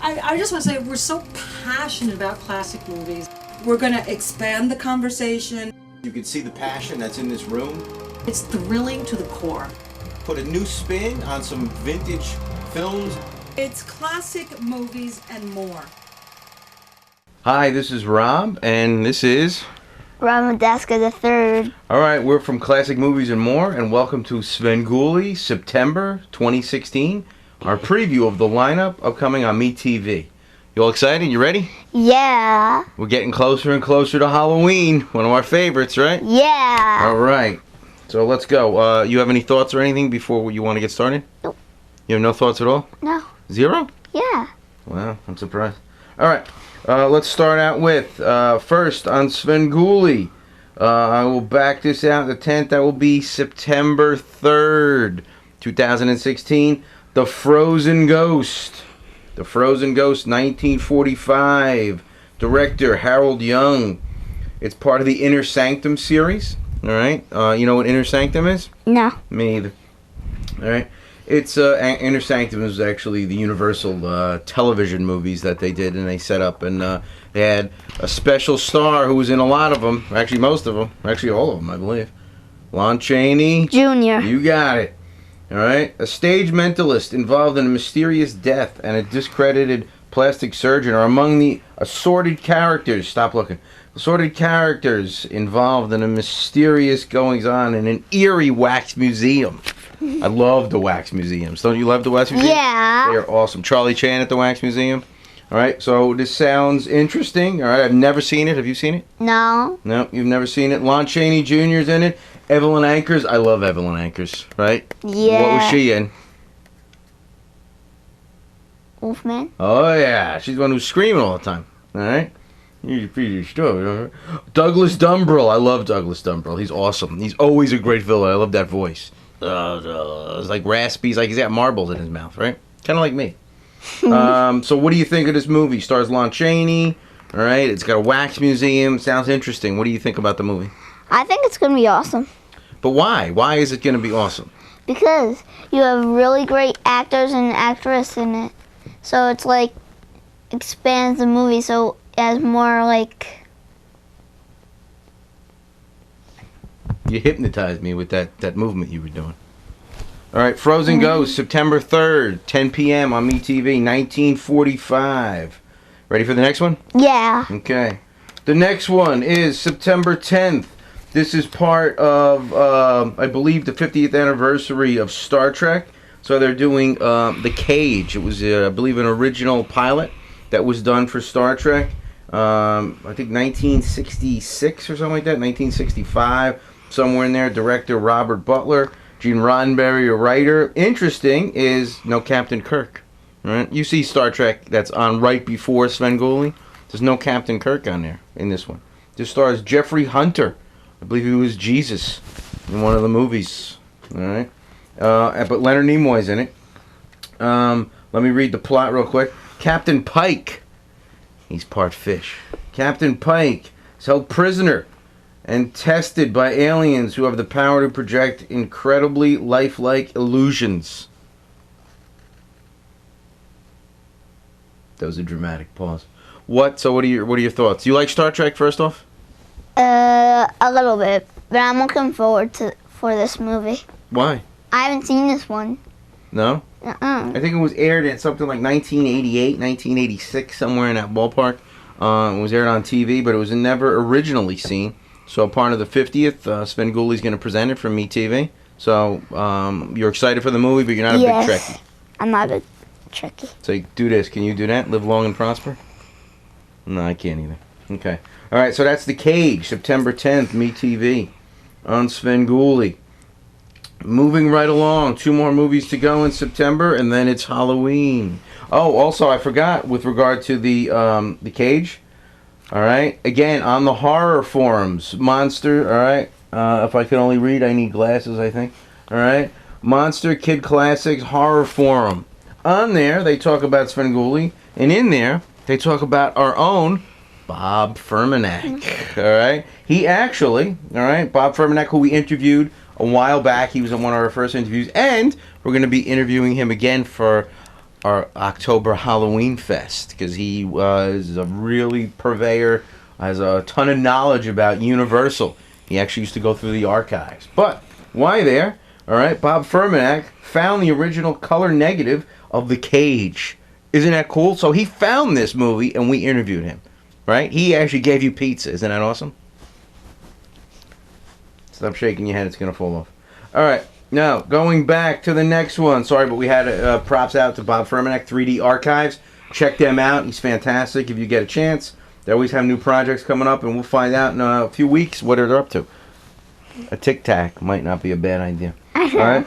I just want to say we're so passionate about classic movies. We're going to expand the conversation. You can see the passion that's in this room. It's thrilling to the core. Put a new spin on some vintage films. It's classic movies and more. Hi, this is Rob, and this is... Ramadaska the Third. Alright, we're from Classic Movies and More, and welcome to Svengoolie, September 2016. Our preview of the lineup upcoming on METV. You all excited? You ready? Yeah. We're getting closer and closer to Halloween. One of our favorites, right? Yeah. Alright. So let's go. You have any thoughts or anything before you want to get started? Nope. You have no thoughts at all? No. Zero? Yeah. Wow, I'm surprised. Alright. Let's start out with, first on Svengoolie. I will back this out. The 10th, that will be September 3rd, 2016. The Frozen Ghost. The Frozen Ghost, 1945. Director, Harold Young. It's part of the Inner Sanctum series. Alright? You know what Inner Sanctum is? No. Me either. Alright? It's Inner Sanctum is actually the Universal television movies that they did and they set up, and they had a special star who was in a lot of them, actually most of them, actually all of them, I believe. Lon Chaney Junior. You got it. All right, a stage mentalist involved in a mysterious death and a discredited plastic surgeon are among the assorted characters. Stop looking. Assorted characters involved in a mysterious goings-on in an eerie wax museum. I love the wax museums. Don't you love the wax museum? Yeah. They're awesome. Charlie Chan at the wax museum. All right, so this sounds interesting. All right, I've never seen it. Have you seen it? No. No, you've never seen it. Lon Chaney Jr.'s in it. Evelyn Ankers. I love Evelyn Ankers, right? Yeah. What was she in? Wolfman. Oh, yeah. She's the one who's screaming all the time. All right? Douglas Dumbrell. I love Douglas Dumbrell. He's awesome. He's always a great villain. I love that voice. It's like raspy. He's like he's got marbles in his mouth, right? Kind of like me. So what do you think of this movie? Stars Lon Chaney. All right. It's got a wax museum. Sounds interesting. What do you think about the movie? I think it's going to be awesome. But why? Why is it going to be awesome? Because you have really great actors and actress in it. So it's like expands the movie so it has more like... You hypnotized me with that movement you were doing. All right, Frozen Ghost, September 3rd, 10 p.m. on MeTV, 1945. Ready for the next one? Yeah. Okay. The next one is September 10th. This is part of, I believe, the 50th anniversary of Star Trek. So they're doing The Cage. It was, I believe, an original pilot that was done for Star Trek. I think 1966 or something like that, 1965. Somewhere in there. Director Robert Butler. Gene Roddenberry, a writer. Interesting is no Captain Kirk. Right? You see Star Trek that's on right before Svengoolie. There's no Captain Kirk on there in this one. This stars Jeffrey Hunter. I believe he was Jesus in one of the movies. All right. But Leonard Nimoy's in it. Let me read the plot real quick. Captain Pike. He's part fish. Captain Pike is held prisoner and tested by aliens who have the power to project incredibly lifelike illusions. That was a dramatic pause. So what are your thoughts? You like Star Trek first off? A little bit, but I'm looking forward for this movie. Why? I haven't seen this one. No? I think it was aired in something like 1988, 1986, somewhere in that ballpark. It was aired on TV, but it was never originally seen. So part of the 50th, Svengoolie's going to present it from MeTV. So you're excited for the movie, but you're not a big Trekkie. I'm not a Trekkie. So do this. Can you do that? Live long and prosper? No, I can't either. Okay. All right, so that's The Cage, September 10th, MeTV on Svengoolie. Moving right along, 2 more movies to go in September, and then it's Halloween. Oh, also, I forgot with regard to the Cage. All right, again, on the horror forums, Monster, all right, if I could only read, I need glasses, I think. All right, Monster Kid Classics Horror Forum. On there, they talk about Svengoolie, and in there, they talk about our own Bob Fermanack, all right? He actually, all right, Bob Fermanack, who we interviewed a while back. He was in one of our first interviews, and we're going to be interviewing him again for our October Halloween Fest, because he is a really purveyor, has a ton of knowledge about Universal. He actually used to go through the archives. But why there? All right, Bob Furmanek found the original color negative of The Cage. Isn't that cool? So he found this movie, and we interviewed him. Right? He actually gave you pizza. Isn't that awesome? Stop shaking your head. It's going to fall off. All right. Now, going back to the next one. Sorry, but we had props out to Bob Furmanek, 3D Archives. Check them out. He's fantastic if you get a chance. They always have new projects coming up, and we'll find out in a few weeks what they're up to. A Tic Tac might not be a bad idea. All right.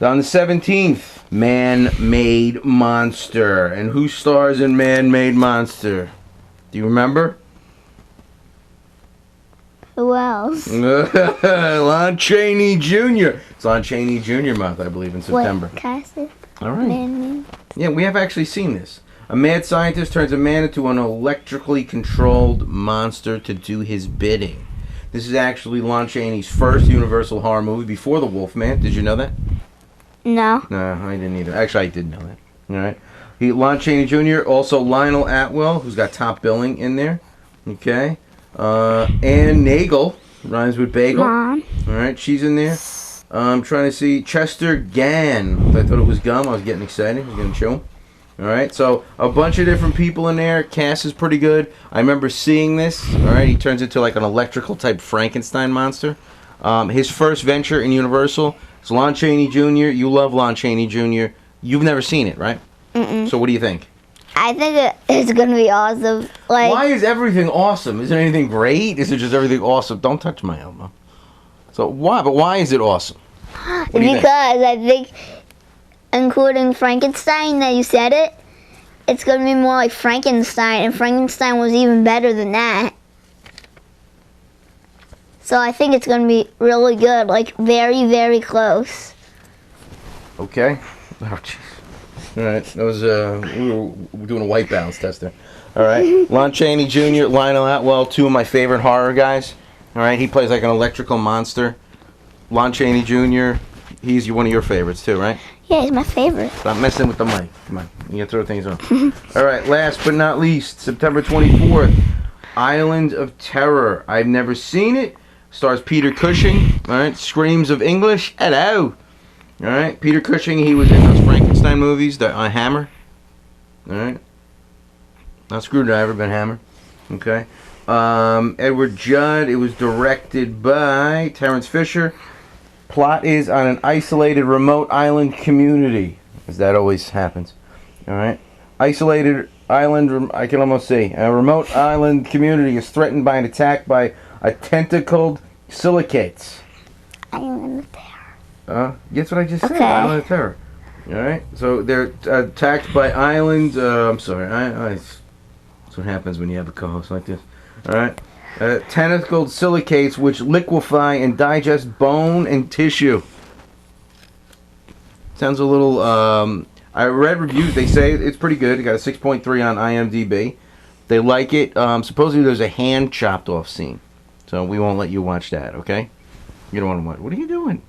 On the 17th, Man-Made Monster. And who stars in Man-Made Monster? Do you remember? Who else? Lon Chaney Jr. It's Lon Chaney Jr. month, I believe, in September. What? Can I see? All right. Man-made? Yeah, we have actually seen this. A mad scientist turns a man into an electrically controlled monster to do his bidding. This is actually Lon Chaney's first Universal horror movie before The Wolfman. Did you know that? No. No, I didn't either. Actually, I did know that. All right. Lon Chaney Jr., also Lionel Atwell, who's got top billing in there. Okay. Ann Nagel, rhymes with bagel. Mom. All right, she's in there. I'm trying to see Chester Gann. I thought it was gum. I was getting excited. I was going to chew him. All right, so a bunch of different people in there. Cast is pretty good. I remember seeing this. All right, he turns into like an electrical type Frankenstein monster. His first venture in Universal is Lon Chaney Jr. You love Lon Chaney Jr. You've never seen it, right? Mm-mm. So what do you think? I think it's gonna be awesome. Like, Why is everything awesome? Is there anything great? Is it just everything awesome? Don't touch my elbow. So why? But why is it awesome? What do you think? because I think, including Frankenstein, that you said it, it's gonna be more like Frankenstein, and Frankenstein was even better than that. So I think it's gonna be really good, like very, very close. Okay. Oh, jeez. All right. That was we were doing a white balance test there. All right. Lon Chaney Jr., Lionel Atwell, two of my favorite horror guys. All right. He plays like an electrical monster. Lon Chaney Jr., he's one of your favorites too, right? Yeah, he's my favorite. Stop messing with the mic. Come on. You gotta throw things on. All right. Last but not least, September 24th, Island of Terror. I've never seen it. Stars Peter Cushing. All right. Screams of English. Hello. All right, Peter Cushing, he was in those Frankenstein movies, the Hammer. All right. Not Screwdriver, but Hammer. Okay. Edward Judd, it was directed by Terrence Fisher. Plot is on an isolated remote island community, as that always happens. All right. Isolated island, I can almost see. A remote island community is threatened by an attack by a tentacled silicates. Island of Terror. Guess what I just said? Okay. Island of Terror. All right. So they're attacked by islands. I'm sorry. That's what happens when you have a co-host like this. All right. Tentacled silicates which liquefy and digest bone and tissue. Sounds a little. I read reviews. They say it's pretty good. It got a 6.3 on IMDb. They like it. Supposedly there's a hand chopped off scene, so we won't let you watch that. Okay. You don't want to watch. What are you doing?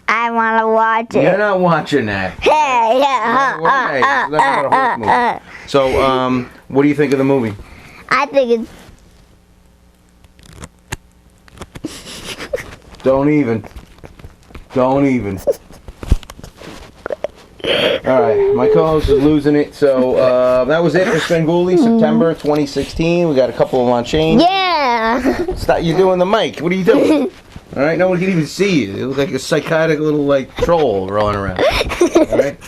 I want to watch it. You're not watching that. Hey, yeah. It's not about a horse movie. So, what do you think of the movie? I think it's. Don't even. Alright, my co-host is losing it. So, that was it for Svengoolie, September 2016. We got a couple of Lon Chaney. Yeah. Stop, you're doing the mic. What are you doing? Alright, no one can even see you. You look like a psychotic little, like, troll rolling around. Alright?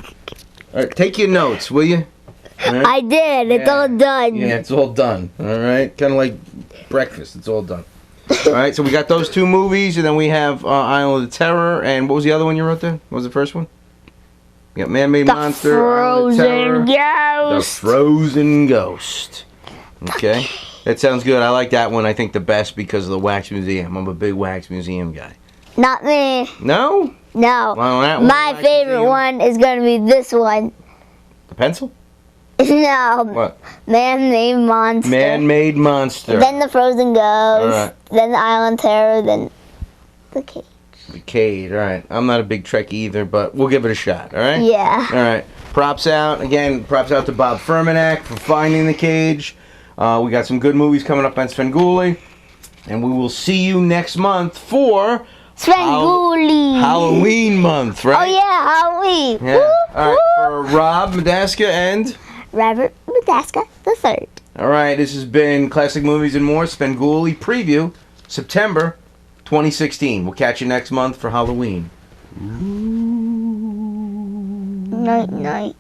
Alright, take your notes, will you? Right? I did. It's all done. Yeah, it's all done. Alright? Kind of like breakfast. It's all done. Alright, so we got those two movies, and then we have Island of Terror, and what was the other one you wrote there? What was the first one? We got Man-Made Monster, Island of Terror, The Frozen Ghost. Okay? That sounds good. I like that one, I think, the best because of the Wax Museum. I'm a big Wax Museum guy. Not me. No? No. Well, that one, My Wax favorite Museum. one is going to be this one. The pencil? No. What? Man-Made Monster. Man-Made Monster. Then The Frozen Ghost. Alright. Then The Island Terror. Then The Cage. The Cage, alright. I'm not a big Trekkie either, but we'll give it a shot, alright? Yeah. Alright. Props out again. Props out to Bob Furmanek for finding the cage. We got some good movies coming up on Svengoolie, and we will see you next month for Svengoolie. Halloween month, right? Oh yeah, Halloween. Yeah. Woo, All right. woo. For Rob Madaska and Robert Madaska the third. all right, this has been Classic Movies and More Svengoolie preview, September 2016. We'll catch you next month for Halloween. Night, night.